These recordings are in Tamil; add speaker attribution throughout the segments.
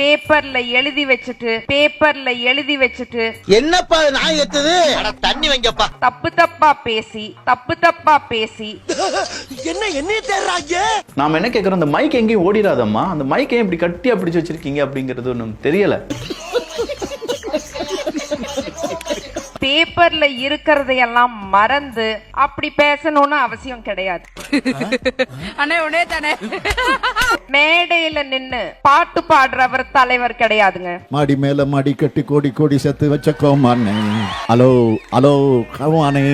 Speaker 1: பேப்பர்ல எழுதி வச்சுட்டு
Speaker 2: என்னப்பா நான் ஏத்தது தண்ணி வைங்கப்பா
Speaker 1: தப்பு தப்பா பேசி
Speaker 2: என்ன தேடுறாங்க.
Speaker 3: நாம என்ன கேக்குறோம், அந்த மைக் எங்கேயும் ஓடிடாதம்மா, அந்த மைக் ஏன் இப்படி கட்டியா பிடிச்சு வச்சிருக்கீங்க அப்படிங்கிறது ஒன்றும் தெரியல.
Speaker 1: பேப்பர்ல இருக்கிறதையெல்லாம் மறந்து அப்படி பேசணும்னு அவசியம் கிடையாது. மேடையில நின்னு பாட்டு பாடுறவர் தலைவர் கிடையாதுங்க.
Speaker 4: மாடி மேல மாடி கட்டி கோடி கோடி செத்து வச்ச கோமானே, ஹலோ ஹலோ கவானே.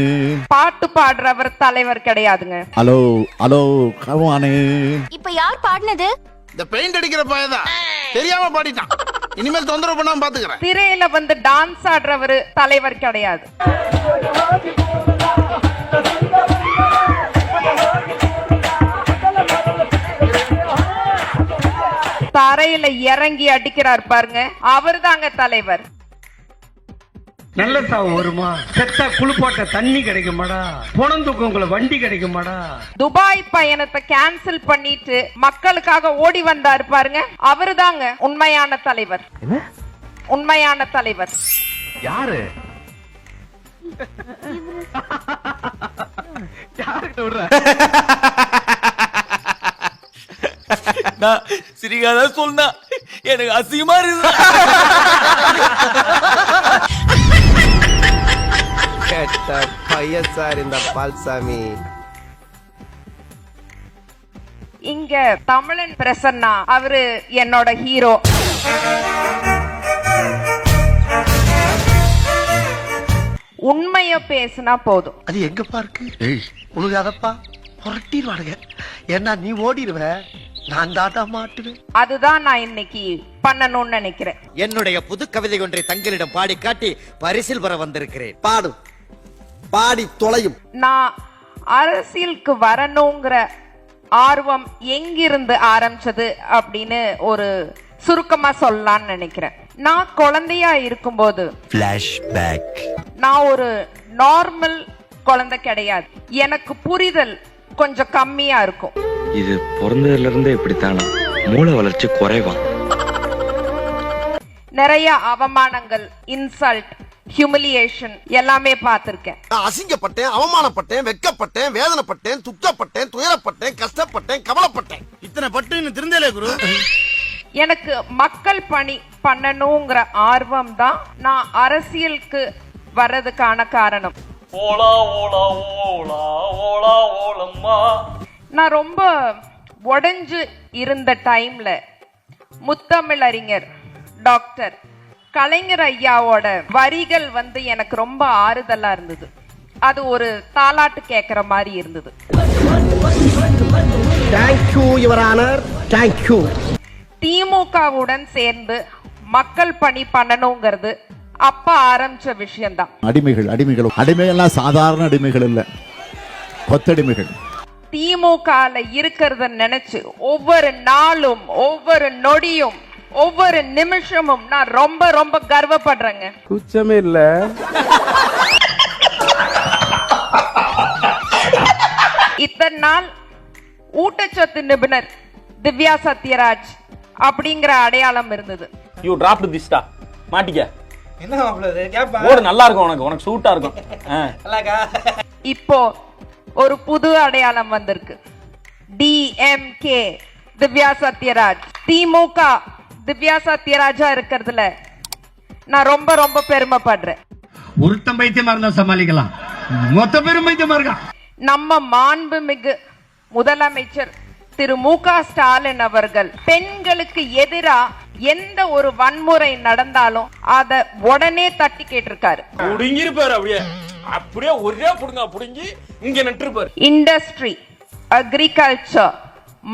Speaker 1: பாட்டு பாடுறவர் தலைவர் கிடையாதுங்க.
Speaker 4: ஹலோ ஹலோ கவானே.
Speaker 5: இப்ப யார் பாடினது?
Speaker 2: இந்த பெயிண்ட் அடிக்கிற பையதான் தெரியாம பாடிட்டான். இனிமேல் தொந்தரவு பண்ணாம பாத்துக்கிறேன்.
Speaker 1: திரையில வந்து டான்ஸ் ஆடுறவர் தலைவர் கிடையாது. தரையில இறங்கி அடிக்கிறார் பாருங்க, அவர் தாங்க தலைவர்.
Speaker 6: நல்ல சாவு வருமா? செத்தா குளிப்பாட்ட தண்ணி கிடைக்குமாடா? பொணந்துக்கு வண்டி கிடைக்குமாடா?
Speaker 1: துபாய் பயணத்தை கேன்சல் பண்ணிட்டு மக்களுக்காக ஓடி வந்தாரு பாருங்க, அவரு தாங்க உண்மையான தலைவர். உண்மையான தலைவர்
Speaker 3: யாரு?
Speaker 7: சிரிக்காத சொன்னா எனக்கு அசிங்கமா இருக்கு.
Speaker 8: பையன் சார் இந்த பால்சாமி.
Speaker 1: இங்க தமிழன் பிரசன்னா, அவரு என்னோட ஹீரோ. உண்மைய பேசினா போதும்.
Speaker 2: அது எங்கப்பா இருக்கு? உனக்கு அதப்பா புரட்டிடுவானுங்க. ஏன்னா நீ ஓடிடுவ, நான் தாட்டா மாட்டுவேன்.
Speaker 1: அதுதான் நான் இன்னைக்கு பண்ணணும்னு நினைக்கிறேன்.
Speaker 7: என்னுடைய புது கவிதை ஒன்றை தங்களிடம் பாடி காட்டி பரிசில் பெற வந்திருக்கிறேன்.
Speaker 2: பாடு, பாடி தொலையும்.
Speaker 1: நான் அரசியலுக்கு வரணுங்கிற ஆர்வம் எங்கிருந்து ஆரம்பிச்சது அப்படின்னு ஒரு சுருக்கமா சொல்லலாம்னு நினைக்கிறேன். நான் குழந்தையா இருக்கும்போது நான் ஒரு நார்மல் குழந்தை கிடையாது. எனக்கு புரிதல் கொஞ்சம் கம்மியா இருக்கும்.
Speaker 9: இது பிறந்ததுல இருந்தே இப்படித்தானா? மூளை வளர்ச்சி குறைவா?
Speaker 1: நிறைய அவமானங்கள், இன்சல்ட், ஹியூமிலியேஷன் எல்லாமே பார்த்திருக்கேன்.
Speaker 2: அசிங்கப்பட்டேன், அவமானப்பட்டேன், வெக்கப்பட்டேன், வேதனைப்பட்டேன், துக்கப்பட்டேன், துயரப்பட்டேன், கஷ்டப்பட்டேன், கவலைப்பட்டேன். இத்தனை பட்டு திருந்தலே குரு.
Speaker 1: எனக்கு மக்கள் பணி பண்ணணுங்கிற ஆர்வம் தான் நான் அரசியலுக்கு வர்றதுக்கான காரணம்.
Speaker 7: ஓலா ஓலா ஓலா ஓலா ஓலம்மா.
Speaker 1: நான் ரொம்ப உடைஞ்சு இருந்த டைம்ல முத்தமிழறிஞர் டாக்டர் கலைஞர் ஐயாவோட வரிகள் வந்து எனக்கு ரொம்ப ஆறுதலா இருந்தது. அது ஒரு தாலாட்டு கேட்கிற மாதிரி இருந்தது.
Speaker 2: Thank you your honour, thank you.
Speaker 1: திமுகவுடன் சேர்ந்து மக்கள் பணி பண்ணணுங்கிறது அப்ப ஆரம்பிச்ச விஷயம்தான்.
Speaker 4: அடிமைகள்லாம் சாதாரண அடிமைகள் இல்ல, கொத்தடிமைகள்.
Speaker 1: திமுகல இருக்கிறத நினைச்சு ஒவ்வொரு நாளும், ஒவ்வொரு நொடியும், ஒவ்வொரு நிமிஷமும் நான் ரொம்ப ரொம்ப கர்வப்படுறேங்க.
Speaker 8: குச்சமே இல்ல.
Speaker 1: இத்தனை நாள் ஊட்டச்சத்து நிபுணர் திவ்யா சத்யராஜ் அப்படிங்கிற அடையாளம் இருந்தது.
Speaker 10: யூ டிராப்ட் திஸ்டா மாட்டிக்க. என்ன மாப்ளது கேப்பா? ஓடு நல்லா இருக்கும், உனக்கு சூட்டா இருக்கும்.
Speaker 1: இப்போ ஒரு புது அடையாளம் வந்திருக்கு. டிஎம்கே திவ்யா சத்யராஜ். திமுக திவ்யா சத்யராஜா இருக்கிறதுல நான் ரொம்ப ரொம்ப பெருமைப்படுறேன்.
Speaker 6: ஒருத்தம் பைத்தியமா இருந்தா சமாளிக்கலாம், மொத்த பேரும் பைத்தியமா இருக்கா.
Speaker 1: நம்ம மாண்புமிகு முதலமைச்சர் திரு மு.க. ஸ்டாலின் அவர்கள் பெண்களுக்கு எதிரா எந்த ஒரு வன்முறை நடந்தாலும் அத உடனே தட்டி கேட்டிருக்காரு.
Speaker 10: அப்படியே ஒரே புடுங்க புடுங்கி இங்க நின்றுப்பாரு.
Speaker 1: இண்டஸ்ட்ரி, அக்ரிகல்ச்சர்,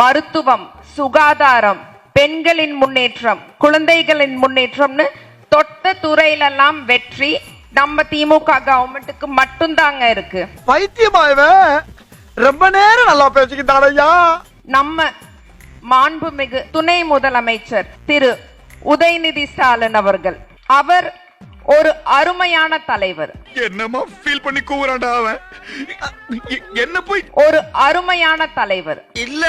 Speaker 1: மருத்துவம், சுகாதாரம், பெண்களின் முன்னேற்றம், குழந்தைகளின் முன்னேற்றம்னு தொட்ட துறையிலெல்லாம் வெற்றி நம்ம திமுக கவர்மெண்ட்டுக்கு மட்டும்தாங்க இருக்கு.
Speaker 2: பைத்தியமாயவே ரொம்ப நேரம் நல்லா பேசிக்கிட்டாரையா.
Speaker 1: நம்ம மாண்புமிகு துணை முதலமைச்சர் திரு உதயநிதி ஸ்டாலின் அவர்கள், அவர் ஒரு அருமையான தலைவர்.
Speaker 2: என்னமா ஃபீல் பண்ணி கூவுறான்டா அவன். என்ன போய்
Speaker 1: ஒரு அருமையான தலைவர்
Speaker 2: இல்ல,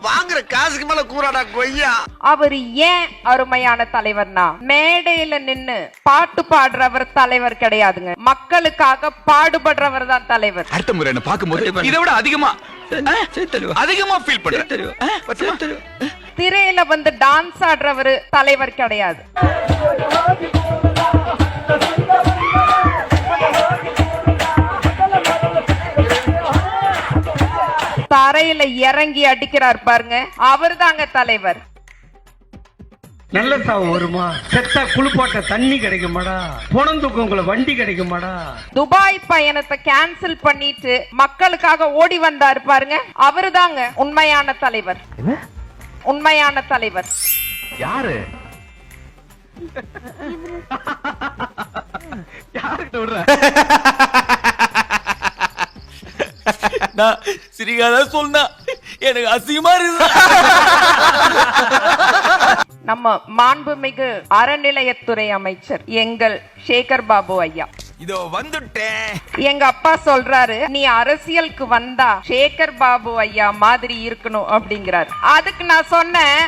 Speaker 2: வாங்குற காசுக்கு மேல கூறாடா கொய்யா.
Speaker 1: அவர் ஏன் அருமையான தலைவர்னா, மேடையில நின்னு பாட்டு பாடுறவர் தலைவர் கிடையாதுங்க, மக்களுக்காக பாடுபடுறவர் தான் தலைவர்.
Speaker 9: அடுத்த முறை என்ன பாக்கும்போது இதை விட அதிகமா ஃபீல் பண்றேன்.
Speaker 1: திரையில வந்து டான்ஸ் ஆடுறவர் தலைவர் கிடையாது. தரையில இறங்கி அடிக்கிறார் பாருங்க, அவர் தாங்க தலைவர்.
Speaker 6: நல்ல சாவு வருமா? செத்தா குளிப்பாட்ட தண்ணி கிடைக்குமாடா? பொணந்துக்கவங்கள வண்டி கிடைக்குமாடா?
Speaker 1: துபாய் பயணத்தை கேன்சல் பண்ணிட்டு மக்களுக்காக ஓடி வந்தார் பாருங்க, அவரு தாங்க உண்மையான தலைவர். உண்மையான தலைவர்
Speaker 3: யாரு?
Speaker 10: சிரிக்காத சொன்னா எனக்கு அசிங்கமா இருக்கு.
Speaker 1: நம்ம மாண்புமிகு அறநிலையத்துறை அமைச்சர் எங்கள் சேகர் பாபு ஐயா.
Speaker 9: இதோ வந்துட்டேன்.
Speaker 1: எங்க அப்பா சொல்றாரு, நீ அரசியலுக்கு வந்தா சேகர் பாபு ஐயா மாதிரி இருக்கணும் அப்படிங்கிறாரு. அதுக்கு நான் சொன்னேன்,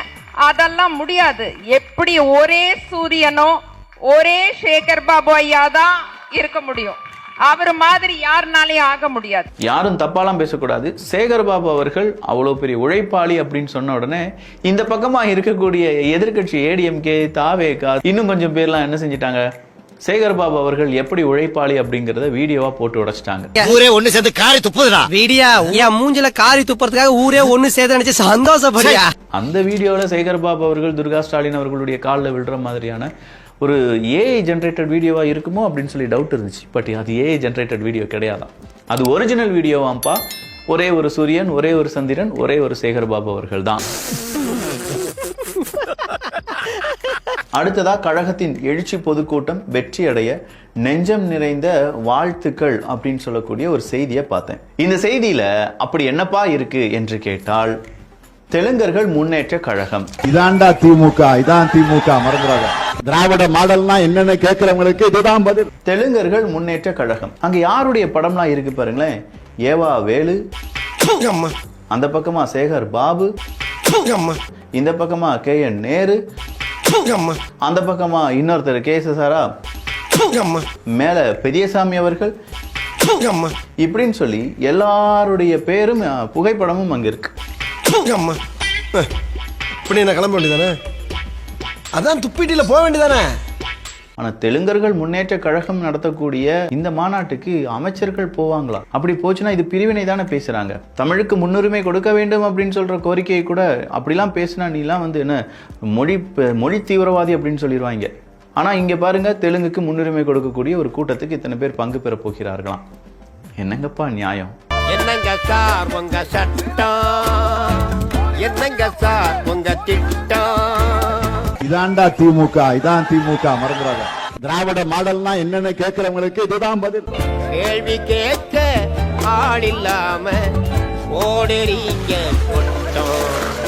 Speaker 1: அதெல்லாம் முடியாது. எப்படி ஒரே சூரியனோ ஒரே சேகர் பாபு ஐயா தான் இருக்க முடியும், அவர் மாதிரி யாருனாலையும் ஆக முடியாது.
Speaker 3: யாரும் தப்பாலாம் பேசக்கூடாது. சேகர் பாபு அவர்கள் அவ்வளவு பெரிய உழைப்பாளி அப்படின்னு சொன்ன உடனே இந்த பக்கமா இருக்கக்கூடிய எதிர்கட்சி ஏடிஎம்கே, தாவேகா, இன்னும் கொஞ்சம் பேர்லாம் என்ன செஞ்சிட்டாங்க, சேகர் பாபு அவர்கள் எப்படி உழைப்பாளி அப்படிங்கறத வீடியோவா போட்டு உடைச்சிட்டாங்க.
Speaker 7: ஊரே ஒண்ணு சேர்ந்து காரி துப்புதுடா.
Speaker 8: வீடியா என் மூஞ்சில காரி துப்புறதுக்காக ஊரே ஒண்ணு சேர்த்து நினைச்சு சந்தோஷப்படியா.
Speaker 3: அந்த வீடியோல சேகர் பாபு அவர்கள் துர்கா ஸ்டாலின் அவர்களுடைய காலில் விழுற மாதிரியான ஒரு ஏஐ ஜென்ரேட்டட் வீடியோவா இருக்குமோ அப்படின்னு சொல்லி டவுட் இருந்துச்சு. பட் அது ஏஐ ஜென்ரேட்டட் வீடியோ கிடையாதான், அது ஒரிஜினல் வீடியோவாம்பா. ஒரே ஒரு சூரியன், ஒரே ஒரு சந்திரன், ஒரே ஒரு சேகர் பாபு அவர்கள் தான். அடுத்ததா கழகத்தின் எழுச்சி பொதுக்கூட்டம் வெற்றி அடைய நெஞ்சம் நிறைந்த வாழ்த்துக்கள் அப்படின்னு சொல்லக்கூடிய ஒரு செய்தியை பார்த்தேன். இந்த செய்தியில அப்படி என்னப்பா இருக்கு என்று கேட்டால், தெலுங்கர்கள் முன்னேற்ற கழகம்.
Speaker 4: இதான்டா திமுக, இதான் திமுக, மறந்துடாத. திராவிட மாடல்னா என்னன்னு கேட்கிறவங்களுக்கு இதுதான் பதில்.
Speaker 3: தெலுங்கர்கள் முன்னேற்ற கழகம். அங்க யாருடைய படம்லாம் இருக்கு பாருங்களேன். ஏவா வேலு, அந்த பக்கமா சேகர் பாபு, இந்த பக்கமா KN நேரு, அந்த பக்கமா இன்னொருத்தர் KSSRா, மேல பெரியசாமி அவர்கள், இப்படின்னு சொல்லி எல்லாருடைய பேரும் புகைப்படமும் அங்க இருக்கு.
Speaker 2: இப்படி நான் கிளம்ப வேண்டியதானே? அதான் துப்பிட்டில போக வேண்டியதானே?
Speaker 3: ஆனா தெலுங்கர்கள் முன்னேற்ற கழகம் நடத்தக்கூடிய இந்த மாநாட்டுக்கு அமைச்சர்கள் போவாங்களா? அப்படி போச்சுன்னா இது பிரிவினை தானே பேசுறாங்க. தமிழுக்கு முன்னுரிமை கொடுக்க வேண்டும் அப்படின்னு சொல்ற கோரிக்கையை கூட அப்படிலாம் பேசினா நீலாம் வந்து என்ன மொழி தீவிரவாதி அப்படின்னு சொல்லிடுவாங்க. ஆனா இங்க பாருங்க, தெலுங்குக்கு முன்னுரிமை கொடுக்கக்கூடிய ஒரு கூட்டத்துக்கு இத்தனை பேர் பங்கு பெற போகிறார்களாம். என்னங்கப்பா நியாயம்?
Speaker 7: என்னங்க சார் உங்க சட்டம், என்னங்க சார் உங்க திட்டம்.
Speaker 4: இதான்டா திமுக, இதான் திமுக, மறந்துடாத. திராவிட மாடல்னா என்னன்னு கேட்கிறவங்களுக்கு இதுதான் பதில்.
Speaker 7: கேள்வி கேட்க ஆள் இல்லாம ஓடுறீங்க கொட்டம்.